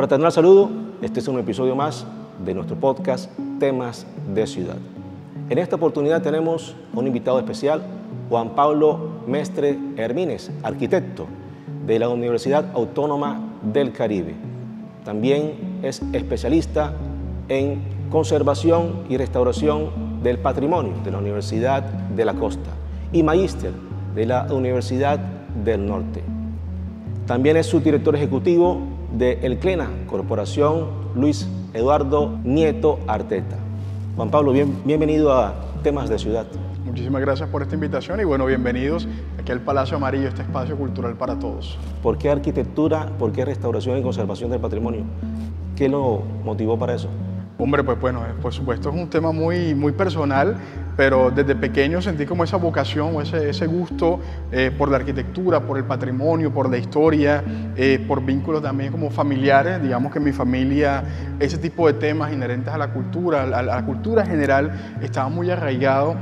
fraternal saludo, este es un episodio más de nuestro podcast Temas de Ciudad. En esta oportunidad tenemos a un invitado especial, Juan Pablo Mestre Hermínez, arquitecto de la Universidad Autónoma del Caribe. También es especialista en conservación y restauración del patrimonio de la Universidad de la Costa y magíster de la Universidad del Norte. También es subdirector ejecutivo de El CLENA, Corporación Luis Eduardo Nieto Arteta. Juan Pablo, bienvenido a Temas de Ciudad. Muchísimas gracias por esta invitación y bueno, bienvenidos aquí al Palacio Amarillo, este espacio cultural para todos. ¿Por qué arquitectura, por qué restauración y conservación del patrimonio? ¿Qué lo motivó para eso? Hombre, pues bueno, por supuesto es un tema muy personal, pero desde pequeño sentí como esa vocación o ese gusto por la arquitectura, por el patrimonio, por la historia, por vínculos también como familiares. Digamos que en mi familia ese tipo de temas inherentes a la cultura general estaba muy arraigado.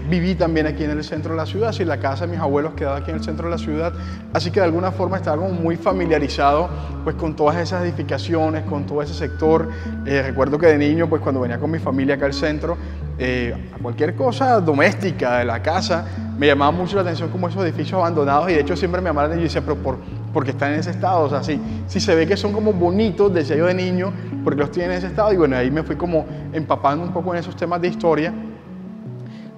Viví también aquí en el centro de la ciudad, así la casa de mis abuelos quedaba aquí en el centro de la ciudad, así que de alguna forma estaba como muy familiarizado pues con todas esas edificaciones, con todo ese sector. Recuerdo que de niño pues cuando venía con mi familia acá al centro, a cualquier cosa doméstica de la casa me llamaba mucho la atención como esos edificios abandonados, y de hecho siempre me llamaban y yo decía, pero ¿por qué están en ese estado? O sea, si se ve que son como bonitos, decía yo de niño, porque los tienen en ese estado. Y bueno, ahí me fui como empapando un poco en esos temas de historia.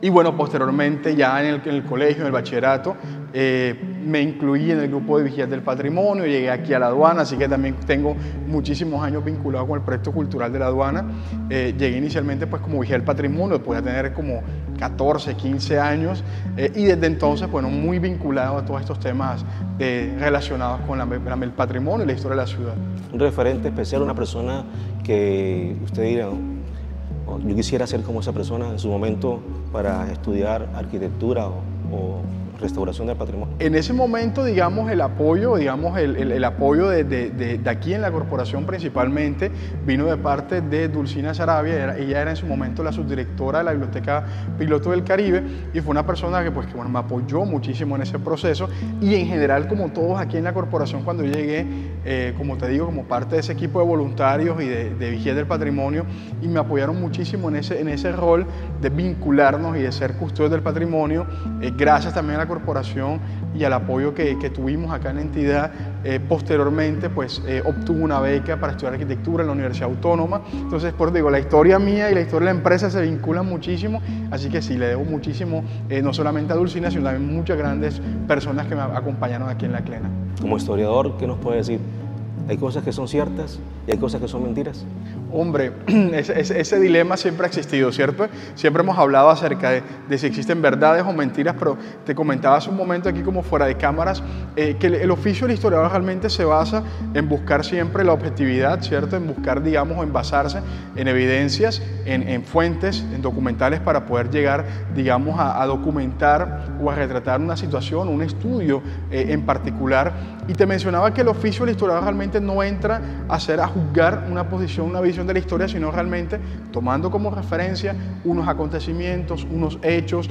Y bueno, posteriormente ya en el colegio, en el bachillerato, me incluí en el grupo de vigías del patrimonio, llegué aquí a la aduana, así que también tengo muchísimos años vinculado con el proyecto cultural de la aduana. Llegué inicialmente pues como vigía del patrimonio, podía tener como 14, 15 años, y desde entonces, bueno, muy vinculado a todos estos temas relacionados con el patrimonio y la historia de la ciudad. Un referente especial, una persona que usted dirá, yo quisiera ser como esa persona en su momento para estudiar arquitectura o restauración del patrimonio. En ese momento, digamos, el apoyo de aquí en la corporación principalmente vino de parte de Dulcina Sarabia. Ella era en su momento la subdirectora de la Biblioteca Piloto del Caribe y fue una persona que bueno, me apoyó muchísimo en ese proceso, y en general, como todos aquí en la corporación, cuando llegué, como te digo, como parte de ese equipo de voluntarios y de vigías del patrimonio, y me apoyaron muchísimo en ese rol de vincularnos y de ser custodios del patrimonio, gracias también a la corporación y al apoyo que tuvimos acá en la entidad. Posteriormente pues obtuvo una beca para estudiar arquitectura en la Universidad Autónoma. Entonces, por digo, la historia mía y la historia de la empresa se vinculan muchísimo, así que sí, le debo muchísimo, no solamente a Dulcina, sino también muchas grandes personas que me acompañaron aquí en la CLENA. Como historiador, ¿qué nos puede decir? ¿Hay cosas que son ciertas y hay cosas que son mentiras? Hombre, ese dilema siempre ha existido, ¿cierto? Siempre hemos hablado acerca de si existen verdades o mentiras, pero te comentaba hace un momento aquí como fuera de cámaras que el oficio del historiador realmente se basa en buscar siempre la objetividad, ¿cierto? En buscar, digamos, o en basarse en evidencias, en fuentes, en documentales para poder llegar, digamos, a documentar o a retratar una situación, un estudio en particular. Y te mencionaba que el oficio del historiador realmente no entra a juzgar una posición, una visión de la historia, sino realmente tomando como referencia unos acontecimientos, unos hechos,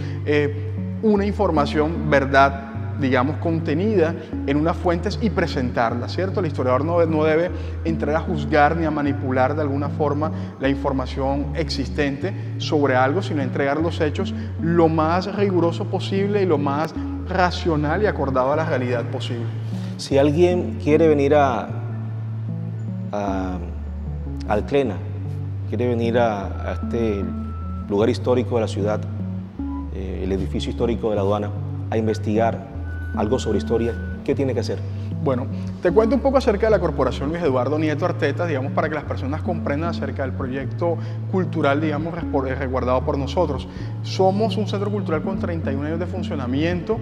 una información, verdad, digamos, contenida en unas fuentes y presentarla, ¿cierto? El historiador no debe entrar a juzgar ni a manipular de alguna forma la información existente sobre algo, sino entregar los hechos lo más riguroso posible y lo más racional y acordado a la realidad posible. Si alguien quiere venir al CLENA, quiere venir a este lugar histórico de la ciudad, el edificio histórico de la aduana, a investigar algo sobre historia, ¿qué tiene que hacer? Bueno, te cuento un poco acerca de la Corporación Luis Eduardo Nieto Arteta, digamos, para que las personas comprendan acerca del proyecto cultural, digamos, resguardado por nosotros. Somos un centro cultural con 31 años de funcionamiento,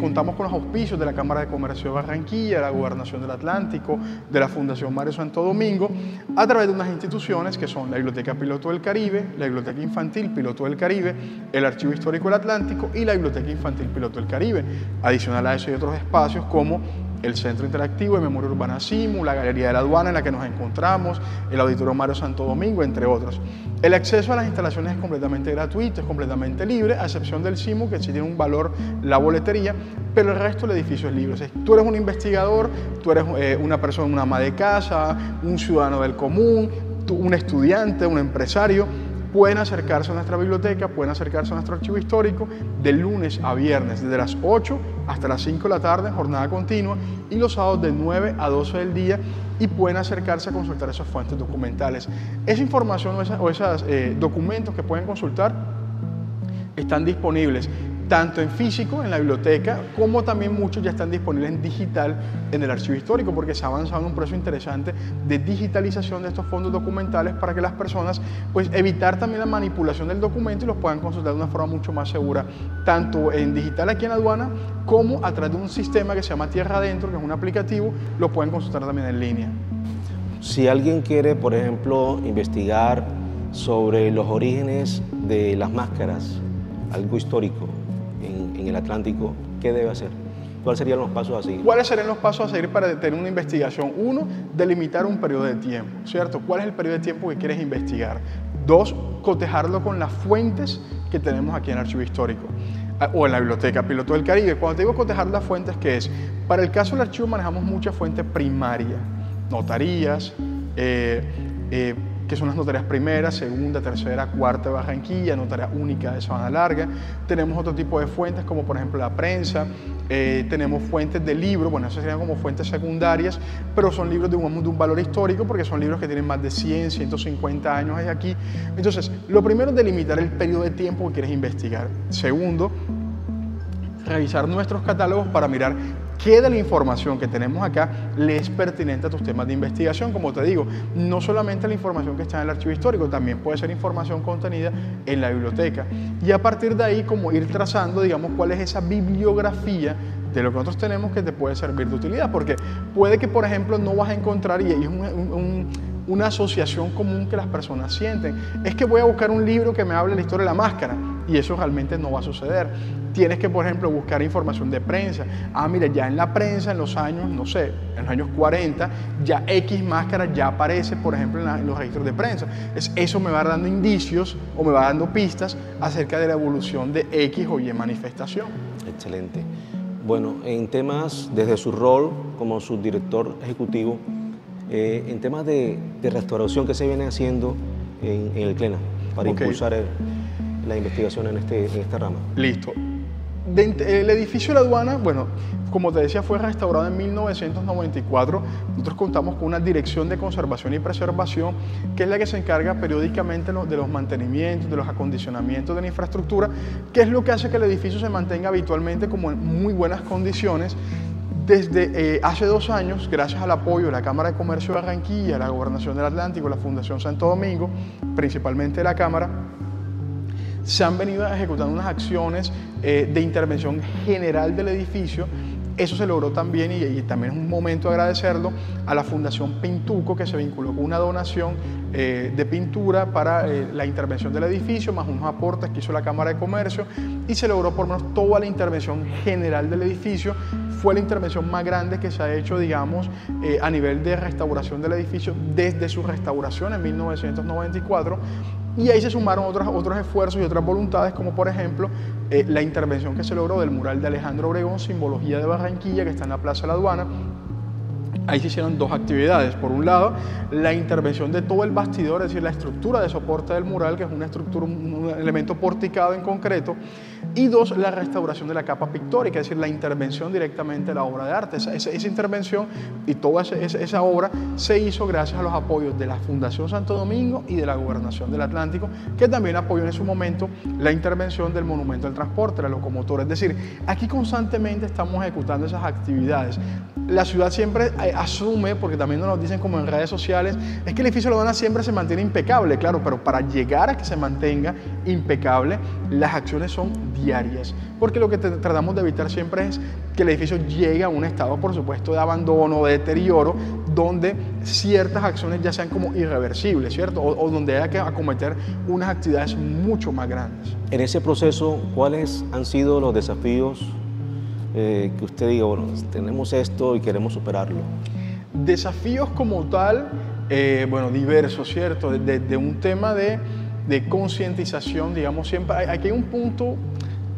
contamos con los auspicios de la Cámara de Comercio de Barranquilla, de la Gobernación del Atlántico, de la Fundación Mario Santo Domingo, a través de unas instituciones que son la Biblioteca Piloto del Caribe, la Biblioteca Infantil Piloto del Caribe, el Archivo Histórico del Atlántico y la Biblioteca Infantil Piloto del Caribe. Adicional a eso hay otros espacios como el Centro Interactivo de Memoria Urbana SIMU, la Galería de la Aduana en la que nos encontramos, el Auditorio Mario Santo Domingo, entre otros. El acceso a las instalaciones es completamente gratuito, es completamente libre, a excepción del SIMU, que sí tiene un valor la boletería, pero el resto del edificio es libre. O sea, tú eres un investigador, tú eres una persona, una ama de casa, un ciudadano del común, un estudiante, un empresario, pueden acercarse a nuestra biblioteca, pueden acercarse a nuestro archivo histórico de lunes a viernes, desde las 8 hasta las 5 de la tarde, en jornada continua, y los sábados de 9 a 12 del día, y pueden acercarse a consultar esas fuentes documentales. Esa información o esos documentos que pueden consultar están disponibles tanto en físico, en la biblioteca, como también muchos ya están disponibles en digital en el archivo histórico, porque se ha avanzado en un proceso interesante de digitalización de estos fondos documentales para que las personas, pues, evitar también la manipulación del documento y los puedan consultar de una forma mucho más segura, tanto en digital aquí en la aduana, como a través de un sistema que se llama Tierra Adentro, que es un aplicativo, lo pueden consultar también en línea. Si alguien quiere, por ejemplo, investigar sobre los orígenes de las máscaras, algo histórico, en el Atlántico, ¿qué debe hacer? ¿Cuáles serían los pasos a seguir? ¿Cuáles serían los pasos a seguir para tener una investigación? Uno, delimitar un periodo de tiempo, ¿cierto? ¿Cuál es el periodo de tiempo que quieres investigar? Dos, cotejarlo con las fuentes que tenemos aquí en el archivo histórico o en la biblioteca Piloto del Caribe. Cuando te digo cotejar las fuentes, ¿qué es? Para el caso del archivo manejamos mucha fuente primaria, notarías, que son las notarías primera, segunda, tercera, cuarta de Barranquilla, notaría única de Sabana Larga. Tenemos otro tipo de fuentes, como por ejemplo la prensa. Tenemos fuentes de libros, bueno, esas serían como fuentes secundarias, pero son libros de un valor histórico, porque son libros que tienen más de 100, 150 años aquí. Entonces, lo primero es delimitar el periodo de tiempo que quieres investigar. Segundo, revisar nuestros catálogos para mirar qué de la información que tenemos acá le es pertinente a tus temas de investigación. Como te digo, no solamente la información que está en el archivo histórico, también puede ser información contenida en la biblioteca. Y a partir de ahí, como ir trazando, digamos, cuál es esa bibliografía de lo que nosotros tenemos que te puede servir de utilidad. Porque puede que, por ejemplo, no vas a encontrar, y es una asociación común que las personas sienten, es que voy a buscar un libro que me hable de la historia de la máscara, y eso realmente no va a suceder. Tienes que, por ejemplo, buscar información de prensa. Ah, mira, ya en la prensa, en los años, no sé, en los años 40, ya X máscara ya aparece, por ejemplo, en los registros de prensa. Eso me va dando indicios o me va dando pistas acerca de la evolución de X o Y manifestación. Excelente. Bueno, en temas, desde su rol como subdirector ejecutivo, en temas de restauración, ¿qué se viene haciendo en el CLENA para impulsar la investigación en esta rama? Listo. El edificio de la aduana, bueno, como te decía, fue restaurado en 1994. Nosotros contamos con una dirección de conservación y preservación, que es la que se encarga periódicamente de los mantenimientos, de los acondicionamientos de la infraestructura, que es lo que hace que el edificio se mantenga habitualmente como en muy buenas condiciones. Desde hace 2 años, gracias al apoyo de la Cámara de Comercio de Barranquilla, la Gobernación del Atlántico, la Fundación Santo Domingo, principalmente la Cámara, se han venido ejecutando unas acciones de intervención general del edificio. Eso se logró también, y también es un momento de agradecerlo, a la Fundación Pintuco, que se vinculó con una donación de pintura para la intervención del edificio, más unos aportes que hizo la Cámara de Comercio, y se logró por lo menos toda la intervención general del edificio. Fue la intervención más grande que se ha hecho, digamos, a nivel de restauración del edificio desde su restauración en 1994. Y ahí se sumaron otros esfuerzos y otras voluntades, como por ejemplo la intervención que se logró del mural de Alejandro Obregón, Simbología de Barranquilla, que está en la Plaza de la Aduana. Ahí se hicieron 2 actividades. Por un lado, la intervención de todo el bastidor, es decir, la estructura de soporte del mural, que es una estructura, un elemento porticado en concreto. Y 2, la restauración de la capa pictórica, es decir, la intervención directamente de la obra de arte. Esa intervención y toda esa obra se hizo gracias a los apoyos de la Fundación Santo Domingo y de la Gobernación del Atlántico, que también apoyó en su momento la intervención del Monumento al Transporte, la locomotora. Es decir, aquí constantemente estamos ejecutando esas actividades. La ciudad siempre asume, porque también nos dicen como en redes sociales, es que el edificio de la aduana siempre se mantiene impecable, claro, pero para llegar a que se mantenga impecable, las acciones son diarias, porque lo que tratamos de evitar siempre es que el edificio llegue a un estado, por supuesto, de abandono, de deterioro, donde ciertas acciones ya sean como irreversibles, ¿cierto? O donde haya que acometer unas actividades mucho más grandes. En ese proceso, ¿cuáles han sido los desafíos que usted diga, bueno, tenemos esto y queremos superarlo? Desafíos como tal, bueno, diversos, ¿cierto? De un tema de concientización, digamos, siempre aquí hay un punto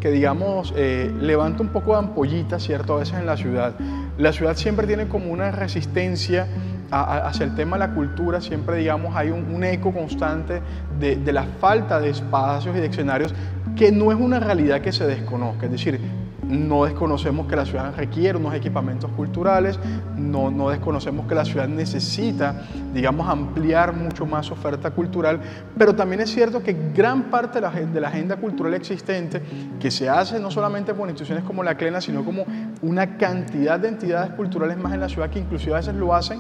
que, digamos, levanta un poco de ampollita, ¿cierto? A veces en la ciudad. La ciudad siempre tiene como una resistencia hacia el tema de la cultura, siempre, digamos, hay un eco constante de la falta de espacios y de escenarios, que no es una realidad que se desconozca. Es decir, no desconocemos que la ciudad requiere unos equipamientos culturales, no desconocemos que la ciudad necesita, digamos, ampliar mucho más su oferta cultural, pero también es cierto que gran parte de la agenda cultural existente, que se hace no solamente por instituciones como la CLENA, sino como una cantidad de entidades culturales más en la ciudad que inclusive a veces lo hacen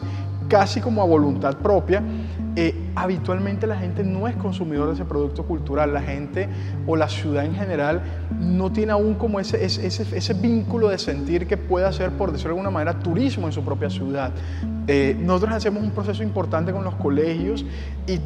casi como a voluntad propia, habitualmente la gente no es consumidor de ese producto cultural, la gente o la ciudad en general no tiene aún como ese vínculo de sentir que puede hacer, por decirlo de alguna manera, turismo en su propia ciudad. Nosotros hacemos un proceso importante con los colegios y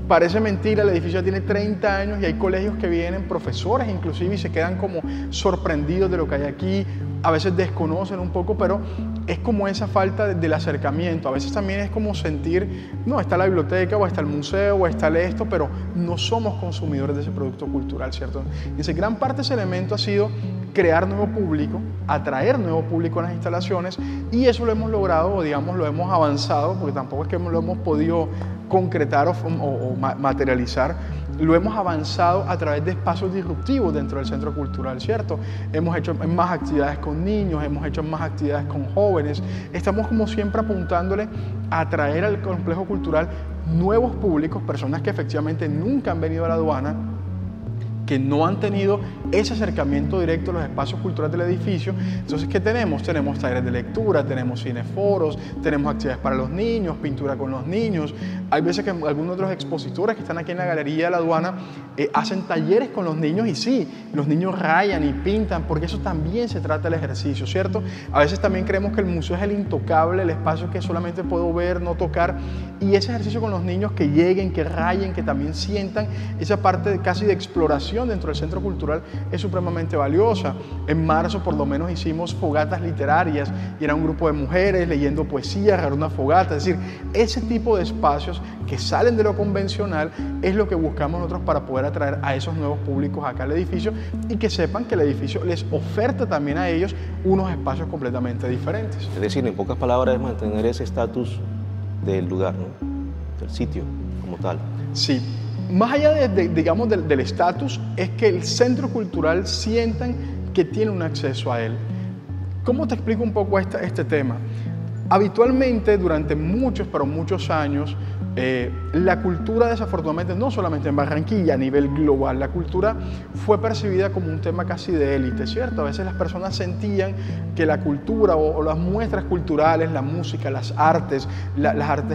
parece mentira, el edificio tiene 30 años y hay colegios que vienen, profesores inclusive, y se quedan como sorprendidos de lo que hay aquí, a veces desconocen un poco, pero es como esa falta del acercamiento. A veces también es como sentir, no, está la biblioteca, o está el museo, o está esto, pero no somos consumidores de ese producto cultural, ¿cierto? Entonces, gran parte de ese elemento ha sido crear nuevo público, atraer nuevo público a las instalaciones, y eso lo hemos logrado, digamos, lo hemos avanzado, porque tampoco es que lo hemos podido concretar o materializar, lo hemos avanzado a través de espacios disruptivos dentro del centro cultural, ¿cierto? Hemos hecho más actividades con niños, hemos hecho más actividades con jóvenes, estamos como siempre apuntándole a atraer al complejo cultural nuevos públicos, personas que efectivamente nunca han venido a la aduana, que no han tenido ese acercamiento directo a los espacios culturales del edificio. Entonces, ¿qué tenemos? Tenemos talleres de lectura, tenemos cineforos, tenemos actividades para los niños, pintura con los niños. Hay veces que algunos otros expositores que están aquí en la Galería de la Aduana hacen talleres con los niños, y sí, los niños rayan y pintan, porque eso también se trata del ejercicio, ¿cierto? A veces también creemos que el museo es el intocable, el espacio que solamente puedo ver, no tocar, y ese ejercicio con los niños, que lleguen, que rayen, que también sientan esa parte casi de exploración dentro del centro cultural, es supremamente valiosa. En marzo por lo menos hicimos fogatas literarias y era un grupo de mujeres leyendo poesía, era una fogata. Es decir, ese tipo de espacios que salen de lo convencional es lo que buscamos nosotros para poder atraer a esos nuevos públicos acá al edificio, y que sepan que el edificio les oferta también a ellos unos espacios completamente diferentes. Es decir, en pocas palabras, es mantener ese estatus del lugar, ¿no? Del sitio como tal. Sí. Más allá digamos, del estatus, es que el centro cultural sientan que tiene un acceso a él. ¿Cómo te explico un poco este tema? Habitualmente, durante muchos, pero muchos años, la cultura, desafortunadamente, no solamente en Barranquilla, a nivel global, la cultura fue percibida como un tema casi de élite, ¿cierto? A veces las personas sentían que la cultura o las muestras culturales, la música, las artes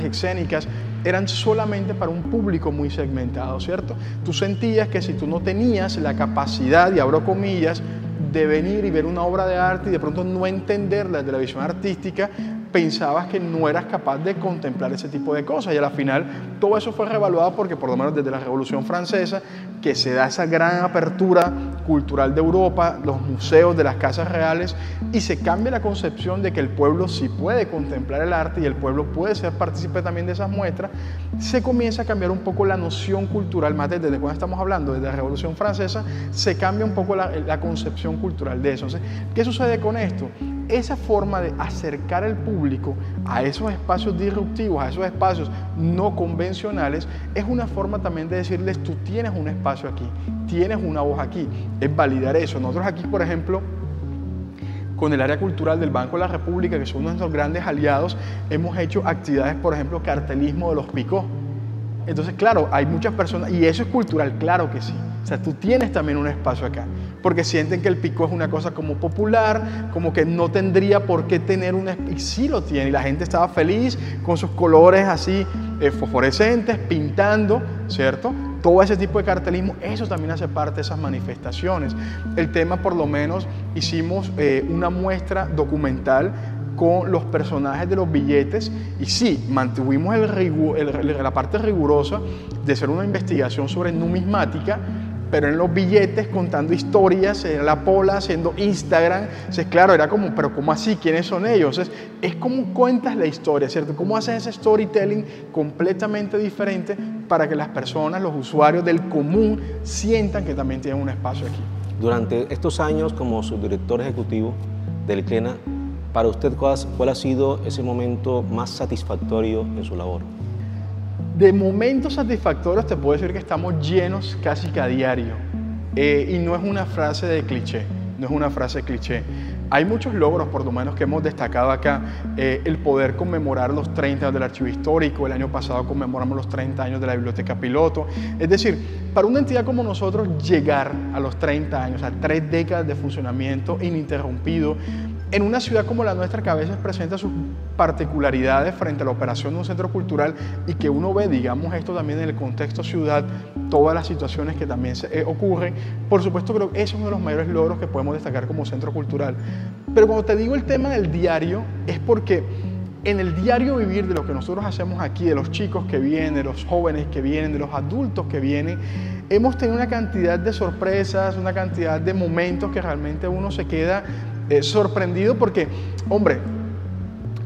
escénicas, eran solamente para un público muy segmentado, ¿cierto? Tú sentías que si tú no tenías la capacidad, y abro comillas, de venir y ver una obra de arte y de pronto no entenderla desde la visión artística, pensabas que no eras capaz de contemplar ese tipo de cosas, y a la final todo eso fue reevaluado, porque por lo menos desde la Revolución Francesa, que se da esa gran apertura cultural de Europa, los museos de las casas reales, y se cambia la concepción de que el pueblo sí puede contemplar el arte y el pueblo puede ser partícipe también de esas muestras. Se comienza a cambiar un poco la noción cultural, más desde cuando estamos hablando, desde la Revolución Francesa, se cambia un poco la concepción cultural de eso. Entonces, ¿qué sucede con esto? Esa forma de acercar al público a esos espacios disruptivos, a esos espacios no convencionales, es una forma también de decirles: tú tienes un espacio aquí, tienes una voz aquí, es validar eso. Nosotros aquí, por ejemplo, con el área cultural del Banco de la República, que son uno de nuestros grandes aliados, hemos hecho actividades, por ejemplo, cartelismo de los picos. Entonces, claro, hay muchas personas, y eso es cultural, claro que sí. O sea, tú tienes también un espacio acá, porque sienten que el picó es una cosa como popular, como que no tendría por qué tener y sí lo tiene, y la gente estaba feliz con sus colores así fosforescentes, pintando, ¿cierto? Todo ese tipo de cartelismo, eso también hace parte de esas manifestaciones. El tema, por lo menos, hicimos una muestra documental con los personajes de los billetes, y sí, mantuvimos la parte rigurosa de hacer una investigación sobre numismática, pero en los billetes contando historias, era la Pola haciendo Instagram. Entonces, claro, era como, pero ¿cómo así? ¿Quiénes son ellos? Es como cuentas la historia, ¿cierto? ¿Cómo haces ese storytelling completamente diferente para que las personas, los usuarios del común, sientan que también tienen un espacio aquí? Durante estos años como subdirector ejecutivo del ICLENA, para usted, ¿cuál ha sido ese momento más satisfactorio en su labor? De momentos satisfactorios te puedo decir que estamos llenos casi que a diario. Y no es una frase de cliché, no es una frase cliché. Hay muchos logros, por lo menos, que hemos destacado acá. El poder conmemorar los 30 años del Archivo Histórico. El año pasado conmemoramos los 30 años de la Biblioteca Piloto. Es decir, para una entidad como nosotros, llegar a los 30 años, a 3 décadas de funcionamiento ininterrumpido, en una ciudad como la nuestra, que a veces presenta sus particularidades frente a la operación de un centro cultural, y que uno ve, digamos, esto también en el contexto ciudad, todas las situaciones que también ocurren, por supuesto creo que ese es uno de los mayores logros que podemos destacar como centro cultural. Pero cuando te digo el tema del diario, es porque en el diario vivir de lo que nosotros hacemos aquí, de los chicos que vienen, de los jóvenes que vienen, de los adultos que vienen, hemos tenido una cantidad de sorpresas, una cantidad de momentos que realmente uno se queda sorprendido, porque, hombre,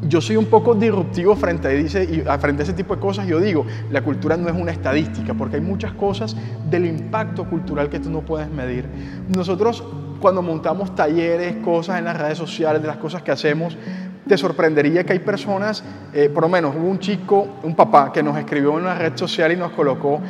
yo soy un poco disruptivo frente a ese tipo de cosas. Yo digo, la cultura no es una estadística, porque hay muchas cosas del impacto cultural que tú no puedes medir. Nosotros, cuando montamos talleres, cosas en las redes sociales, de las cosas que hacemos, te sorprendería que hay personas, por lo menos hubo un chico, un papá, que nos escribió en una red social y nos colocó,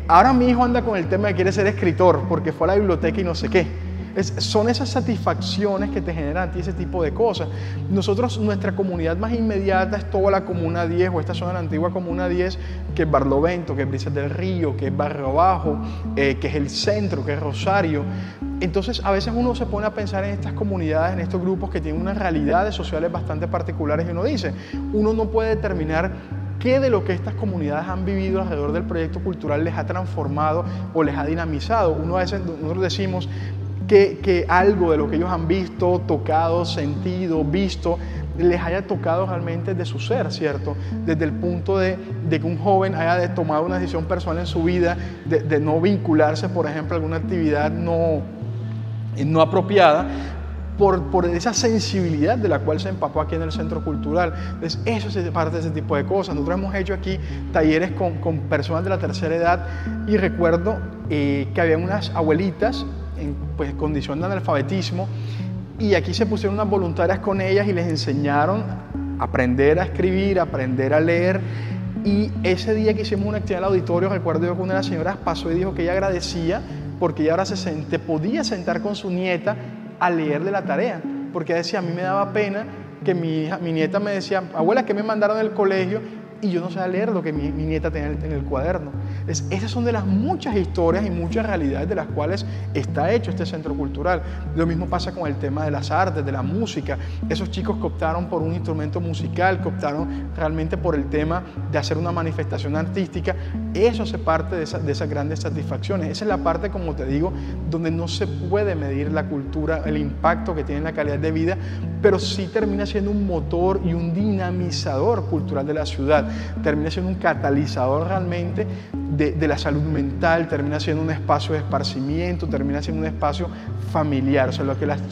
ahora mi hijo anda con el tema de que quiere ser escritor, porque fue a la biblioteca y no sé qué. Son esas satisfacciones que te generan a ti ese tipo de cosas. Nosotros, nuestra comunidad más inmediata es toda la Comuna 10, o esta zona de la antigua Comuna 10, que es Barlovento, que es Brisas del Río, que es Barrio Abajo, que es el centro, que es Rosario. Entonces, a veces uno se pone a pensar en estas comunidades, en estos grupos que tienen unas realidades sociales bastante particulares, y uno dice, uno no puede determinar qué de lo que estas comunidades han vivido alrededor del proyecto cultural les ha transformado o les ha dinamizado. Nosotros decimos que algo de lo que ellos han visto, tocado, sentido, visto, les haya tocado realmente de su ser, ¿cierto? Desde el punto de que un joven haya tomado una decisión personal en su vida de no vincularse, por ejemplo, a alguna actividad no apropiada, por esa sensibilidad de la cual se empapó aquí en el Centro Cultural. Entonces, eso es parte de ese tipo de cosas. Nosotros hemos hecho aquí talleres con personas de la tercera edad, y recuerdo que había unas abuelitas en condición de analfabetismo, y aquí se pusieron unas voluntarias con ellas y les enseñaron a aprender a escribir, a aprender a leer. Y ese día que hicimos una actividad en el auditorio, recuerdo yo que una de las señoras pasó y dijo que ella agradecía porque ella ahora se podía sentar con su nieta a leerle la tarea, porque decía, a mí me daba pena que mi nieta me decía, abuela, ¿qué me mandaron del colegio? Y yo no sabía leer lo que mi nieta tenía en el cuaderno. Esas son de las muchas historias y muchas realidades de las cuales está hecho este centro cultural. Lo mismo pasa con el tema de las artes, de la música. Esos chicos que optaron por un instrumento musical, que optaron realmente por el tema de hacer una manifestación artística, eso hace parte de esas grandes satisfacciones. Esa es la parte, como te digo, donde no se puede medir la cultura, el impacto que tiene en la calidad de vida, pero sí termina siendo un motor y un dinamizador cultural de la ciudad. Termina siendo un catalizador realmente de la salud mental, termina siendo un espacio de esparcimiento, termina siendo un espacio familiar. O sea, lo que las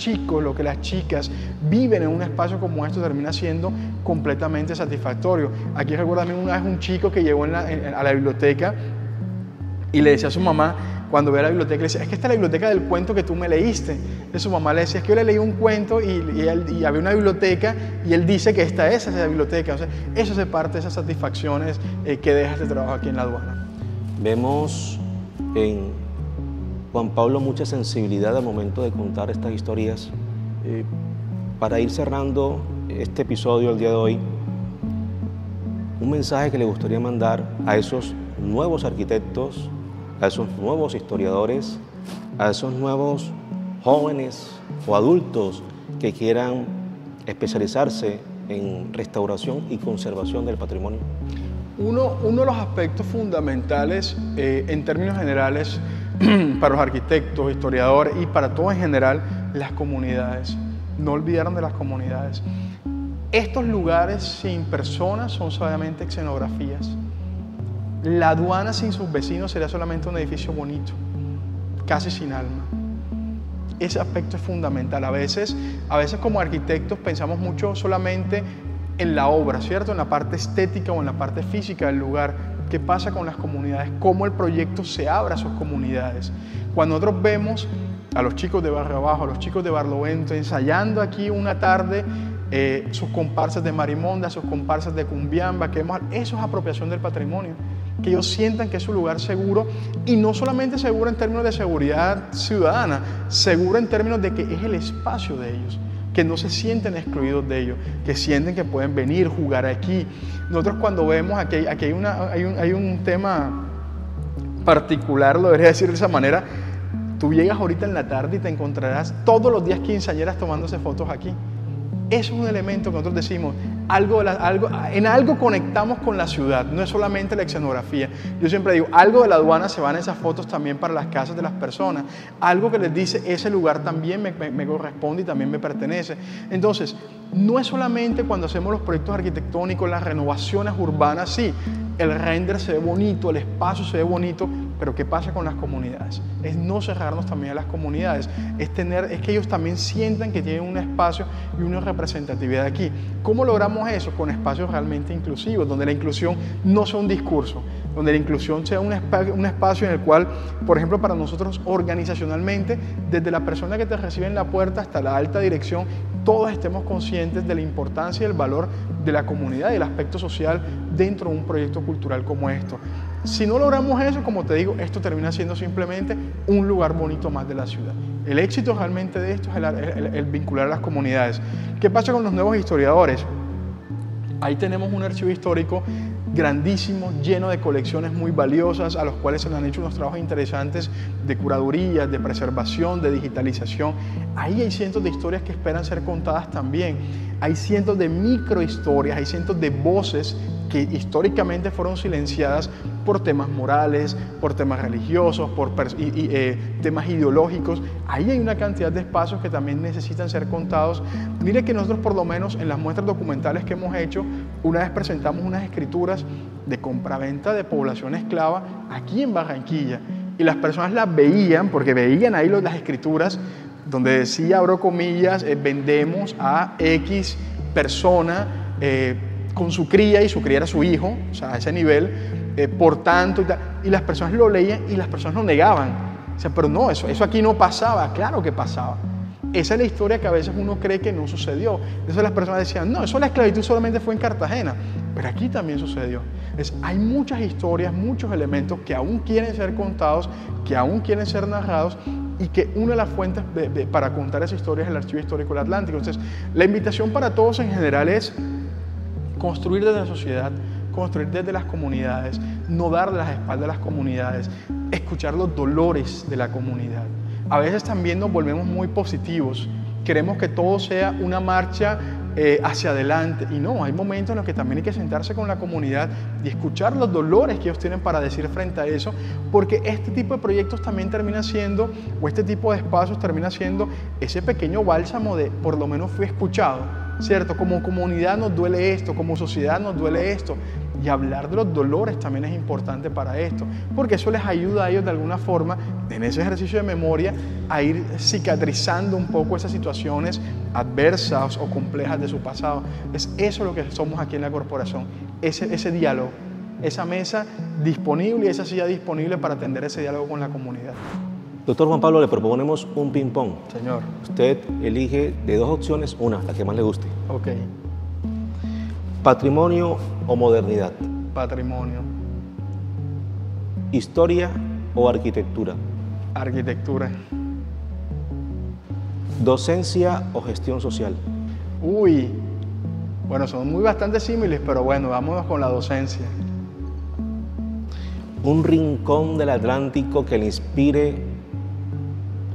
chicas viven en un espacio como esto termina siendo completamente satisfactorio. Aquí recuerdo también una vez un chico que llegó a la biblioteca y le decía a su mamá, cuando ve a la biblioteca, le decía, es que esta es la biblioteca del cuento que tú me leíste. Y su mamá le decía, es que yo le leí un cuento y había una biblioteca y él dice que esa es la biblioteca. O sea, eso es parte de esas satisfacciones que deja este trabajo aquí en la aduana. Vemos en Juan Pablo mucha sensibilidad al momento de contar estas historias. Para ir cerrando este episodio el día de hoy, un mensaje que le gustaría mandar a esos nuevos arquitectos, a esos nuevos historiadores, a esos nuevos jóvenes o adultos que quieran especializarse en restauración y conservación del patrimonio. Uno de los aspectos fundamentales en términos generales para los arquitectos, historiadores y para todos en general, las comunidades. No olvidaron de las comunidades. Estos lugares sin personas son solamente escenografías. La aduana sin sus vecinos sería solamente un edificio bonito. casi sin alma. Ese aspecto es fundamental. A veces como arquitectos pensamos mucho solamente en la obra, ¿cierto? En la parte estética o en la parte física del lugar. ¿Qué pasa con las comunidades? ¿Cómo el proyecto se abre a sus comunidades? Cuando nosotros vemos a los chicos de Barrio Abajo, a los chicos de Barlovento, ensayando aquí una tarde sus comparsas de marimonda, sus comparsas de cumbiamba, eso es apropiación del patrimonio. Que ellos sientan que es un lugar seguro, y no solamente seguro en términos de seguridad ciudadana, seguro en términos de que es el espacio de ellos, que no se sienten excluidos de ellos, que sienten que pueden venir, jugar aquí. Nosotros cuando vemos, aquí hay un tema particular, lo debería decir de esa manera. Tú llegas ahorita en la tarde y te encontrarás todos los días quinceañeras tomándose fotos aquí. Eso es un elemento que nosotros decimos, en algo conectamos con la ciudad, no es solamente la escenografía. Yo siempre digo, algo de la aduana se van esas fotos también para las casas de las personas, algo que les dice, ese lugar también me corresponde y también me pertenece. Entonces, no es solamente cuando hacemos los proyectos arquitectónicos, las renovaciones urbanas, sí, el render se ve bonito, el espacio se ve bonito, pero ¿qué pasa con las comunidades? Es no cerrarnos también a las comunidades, es que ellos también sientan que tienen un espacio y una representatividad aquí. ¿Cómo logramos eso? Con espacios realmente inclusivos, donde la inclusión no sea un discurso, donde la inclusión sea un espacio en el cual, por ejemplo, para nosotros organizacionalmente, desde la persona que te recibe en la puerta hasta la alta dirección, todos estemos conscientes de la importancia y el valor de la comunidad y el aspecto social dentro de un proyecto cultural como esto. Si no logramos eso, como te digo, esto termina siendo simplemente un lugar bonito más de la ciudad. El éxito realmente de esto es el vincular a las comunidades. ¿Qué pasa con los nuevos historiadores? Ahí tenemos un archivo histórico grandísimo, lleno de colecciones muy valiosas, a los cuales se le han hecho unos trabajos interesantes de curaduría, de preservación, de digitalización. Ahí hay cientos de historias que esperan ser contadas también. Hay cientos de microhistorias, hay cientos de voces que históricamente fueron silenciadas por temas morales, por temas religiosos, por temas ideológicos. Ahí hay una cantidad de espacios que también necesitan ser contados. Mire que nosotros, por lo menos en las muestras documentales que hemos hecho, una vez presentamos unas escrituras de compraventa de población esclava aquí en Barranquilla, y las personas las veían, porque veían ahí las escrituras donde decía, abro comillas, vendemos a X persona con su cría, y su cría era su hijo, o sea, a ese nivel, por tanto, y las personas lo leían y las personas lo negaban. O sea, pero no, eso aquí no pasaba. Claro que pasaba. Esa es la historia que a veces uno cree que no sucedió. Entonces las personas decían, no, eso la esclavitud solamente fue en Cartagena, pero aquí también sucedió. Entonces, hay muchas historias, muchos elementos que aún quieren ser contados, que aún quieren ser narrados, y que una de las fuentes para contar esa historia es el Archivo Histórico del Atlántico. Entonces, la invitación para todos en general es construir desde la sociedad, construir desde las comunidades, no darle las espaldas a las comunidades, escuchar los dolores de la comunidad. A veces también nos volvemos muy positivos, queremos que todo sea una marcha hacia adelante, y no, hay momentos en los que también hay que sentarse con la comunidad y escuchar los dolores que ellos tienen para decir frente a eso, porque este tipo de proyectos también termina siendo, o este tipo de espacios termina siendo ese pequeño bálsamo de por lo menos fui escuchado, ¿cierto? Como comunidad nos duele esto, como sociedad nos duele esto, y hablar de los dolores también es importante para esto, porque eso les ayuda a ellos de alguna forma, en ese ejercicio de memoria, a ir cicatrizando un poco esas situaciones adversas o complejas de su pasado. Es eso lo que somos aquí en la corporación, ese diálogo, esa mesa disponible y esa silla disponible para atender ese diálogo con la comunidad. Doctor Juan Pablo, le proponemos un ping-pong. Señor. Usted elige de dos opciones, una, la que más le guste. Ok. ¿Patrimonio o modernidad? Patrimonio. ¿Historia o arquitectura? Arquitectura. ¿Docencia o gestión social? Uy, bueno, son bastante símiles, pero bueno, vámonos con la docencia. ¿Un rincón del Atlántico que le inspire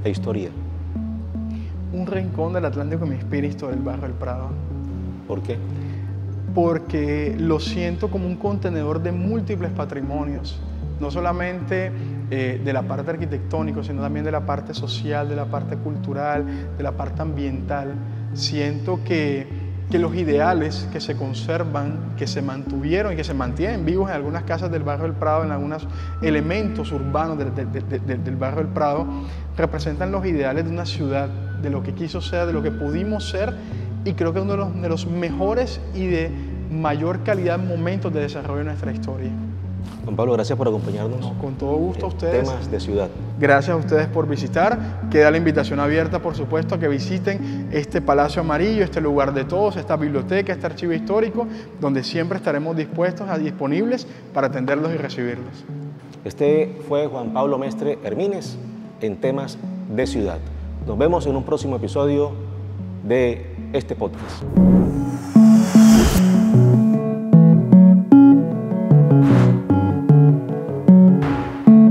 la historia? Un rincón del Atlántico que me inspire historia, el Barrio del Prado. ¿Por qué? Porque lo siento como un contenedor de múltiples patrimonios, no solamente de la parte arquitectónica, sino también de la parte social, de la parte cultural, de la parte ambiental. Siento que que los ideales que se conservan, que se mantuvieron y que se mantienen vivos en algunas casas del barrio del Prado, en algunos elementos urbanos del barrio del Prado, representan los ideales de una ciudad, de lo que quiso ser, de lo que pudimos ser, y creo que uno de los mejores y de mayor calidad momentos de desarrollo de nuestra historia. Juan Pablo, gracias por acompañarnos. No, con todo gusto a ustedes. Temas de ciudad. Gracias a ustedes por visitar. Queda la invitación abierta, por supuesto, a que visiten este Palacio Amarillo, este lugar de todos, esta biblioteca, este archivo histórico, donde siempre estaremos disponibles para atenderlos y recibirlos. Este fue Juan Pablo Mestre Hermínez en Temas de Ciudad. Nos vemos en un próximo episodio de este podcast.